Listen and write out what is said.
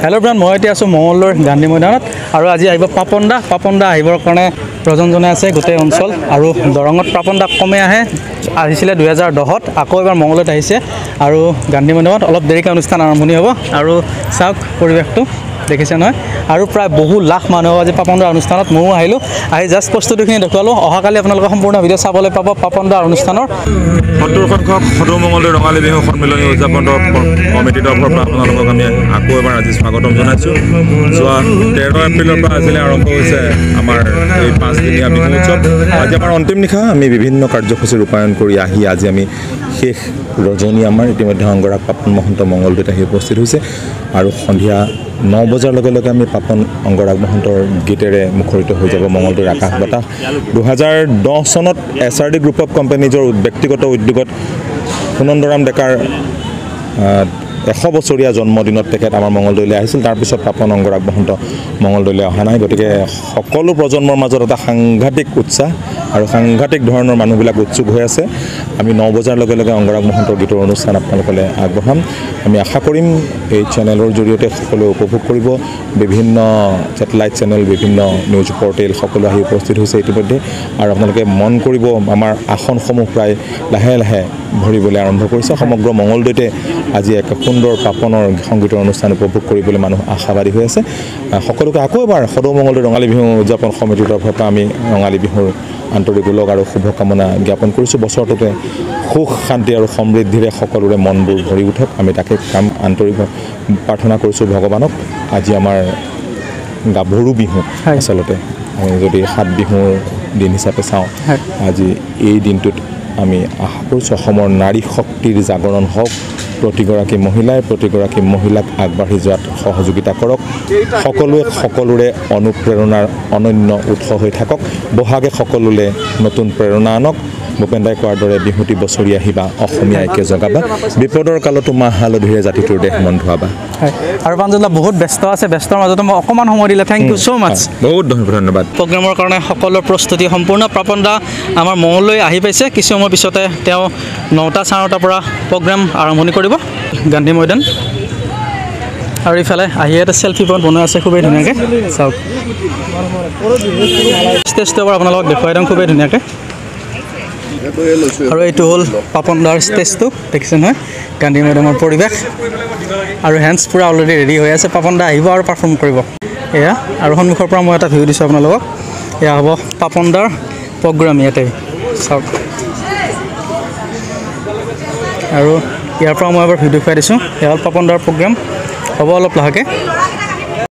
Hello' bran, মই এতিয়া আছোঁ মঙলদৈৰ গান্ধী মৈদানত আৰু আজি আহিব পাপন দা আহিবৰ কাৰণে প্ৰয়োজন জনাই আছে গোটেই অঞ্চল আৰু দৰঙত পাপন দা কমে আহিছিলে 2010ত, আকৌ এবাৰ মঙলদৈত আহিছে আৰু গান্ধী মৈদানত অলপ দেৰিকৈ অনুষ্ঠান আৰম্ভণি হ'ব আৰু চাওক পৰিৱেশটো দেখিছে নহয় আৰু প্ৰায় বহু লাখ মানুহ আজি পাপন দাৰ অনুষ্ঠানত ময়ো আহিলোঁ, আহি জাষ্ট প্ৰস্তুতিখিনি দেখুৱালোঁ। অহাকালি আপোনালোকে সম্পূৰ্ণ ভিডিঅ' চাবলৈ পাব পাপন দাৰ অনুষ্ঠানৰ। 70 সংখ্যক সদৌ মঙলদৈ ৰঙালী বিহু সন্মিলনী উদযাপনৰ কমিটিৰ তৰফৰ পৰা আপোনালোকক আমি আকৌ এবাৰ আজি স্বাগতম জনাইছোঁ। যোৱা 13 এপ্ৰিলৰ পৰা আজিলৈ আৰম্ভ হৈছে আমাৰ এই 5দিনীয়া বিহু উৎসৱ। আজি আমাৰ অন্তিম নিশা আমি বিভিন্ন কাৰ্যসূচী ৰূপায়ণ কৰি আজি আমি শেষ ৰজনী আমাৰ ইতিমধ্যে অংগৰাগ পাপন মহন্ত মঙলদৈত আহি উপস্থিত হৈছে আৰু সন্ধিয়া 9 বজাৰ লগে লগে আমি পাপন অংগৰাগ মহন্তৰ গীতেৰে মুখৰিত হৈ যাব মঙলদৈৰ আকাশ বতাহ। 2010 চনত SRD গ্ৰুপ অফ কোম্পানী নিজৰ ব্যক্তিগত উদ্যোগত সুনন্দৰাম ডেকাৰ 100 বছৰীয়া জন্মদিনত তেখেত আমাৰ মঙলদৈলৈ আহিছিল। তাৰপিছত পাপন অংগৰাগ মহন্ত মঙলদৈলৈ অহা নাই, গতিকে সকলো প্ৰজন্মৰ মাজত এটা সাংঘাতিক উৎসাহ আৰু সাংঘাতিক ধৰণৰ মানুহবিলাক উৎসুক হৈ আছে। আমি 9 বজাৰ লগে লগে অংগৰাগ মহন্তৰ গীতৰ অনুষ্ঠান আপোনালোকলৈ আগবঢ়াম। আমি আশা কৰিম এই চেনেলৰ জৰিয়তে সকলোৱে উপভোগ কৰিব। বিভিন্ন ছেটেলাইট চেনেল, বিভিন্ন নিউজ পৰ্টেল সকলো আহি উপস্থিত হৈছে ইতিমধ্যে আৰু আপোনালোকে মন কৰিব আমাৰ আসনসমূহ প্ৰায় লাহে লাহে ভৰিবলৈ আৰম্ভ কৰিছে। সমগ্ৰ মঙলদৈতে আজি এক সুন্দৰ পাপনৰ সংগীতৰ অনুষ্ঠান উপভোগ কৰিবলৈ মানুহ আশাবাদী হৈ আছে। সকলোকে আকৌ এবাৰ সদৌ মঙলদৈ ৰঙালী বিহু উদযাপন সমিতিৰ তৰফৰ পৰা আমি ৰঙালী বিহুৰ আন্তৰিক ওলগ আৰু শুভকামনা জ্ঞাপন কৰিছোঁ। বছৰটোতে সুখ শান্তি আৰু সমৃদ্ধিৰে সকলোৰে মনবোৰ ভৰি উঠক, আমি তাকে আন্তৰিক প্ৰাৰ্থনা কৰিছোঁ ভগৱানক। আজি আমাৰ গাভৰু বিহু, আচলতে আমি যদি 7 বিহুৰ দিন হিচাপে চাওঁ, আজি এই দিনটোত আমি আশা কৰিছোঁ অসমৰ নাৰী শক্তিৰ জাগৰণ হওক, প্ৰতিগৰাকী মহিলাক আগবাঢ়ি যোৱাত সহযোগিতা কৰক, সকলোৱে সকলোৰে অনুপ্ৰেৰণাৰ অনন্য উৎস হৈ থাকক, বহাগে সকলোলৈ নতুন প্ৰেৰণা আনক। ভূপেন দাই কোৱাৰ দৰে বিহুতি বছৰি আহিবা, অসমীয়া একে জগাবা, বিপদৰ কালতো মাহ হালধিৰে জাতিটোৰ দেহ মন ধোৱাবা। আৰু পাঞ্জলদা বহুত ব্যস্ত আছে, ব্যস্তৰ মাজতো মই অকণমান সময় দিলে থেংক ইউ ছ' মাছ। বহুত ধন্যবাদ। প্ৰগ্ৰেমৰ কাৰণে সকলো প্ৰস্তুতি সম্পূৰ্ণ। পাপন দা আমাৰ মঙললৈ আহি পাইছে, কিছু সময় পিছতে তেওঁ 9টা 9:30 পৰা প্ৰগ্ৰেম আৰম্ভণি কৰিব গান্ধী মৈদান। আৰু ইফালে আহি এটা চেল্ফি পইণ্ট বনাই আছে খুবেই ধুনীয়াকৈ, চাওক ষ্টেজটো এবাৰ আপোনালোকক দেখুৱাই দিওঁ খুবেই ধুনীয়াকৈ। আৰু এইটো হ'ল পাপন দাৰ ষ্টেজটো, দেখিছে নহয় গান্ধী মৈদামৰ পৰিৱেশ আৰু হেণ্ডছ পূৰা অলৰেডি ৰেডি হৈ আছে। পাপন দা আহিব আৰু পাৰফৰ্ম কৰিব এয়া। আৰু সন্মুখৰ পৰা মই এটা ভিডিঅ' দিছোঁ আপোনালোকক, এয়া হ'ব পাপন দাৰ প্ৰগ্ৰাম ইয়াতে, চাওক। আৰু ইয়াৰ পৰা মই এবাৰ ভিডিঅ' দেখুৱাই দিছোঁ, এয়া হ'ল পাপন দাৰ প্ৰগ্ৰাম, হ'ব অলপ লাহেকৈ।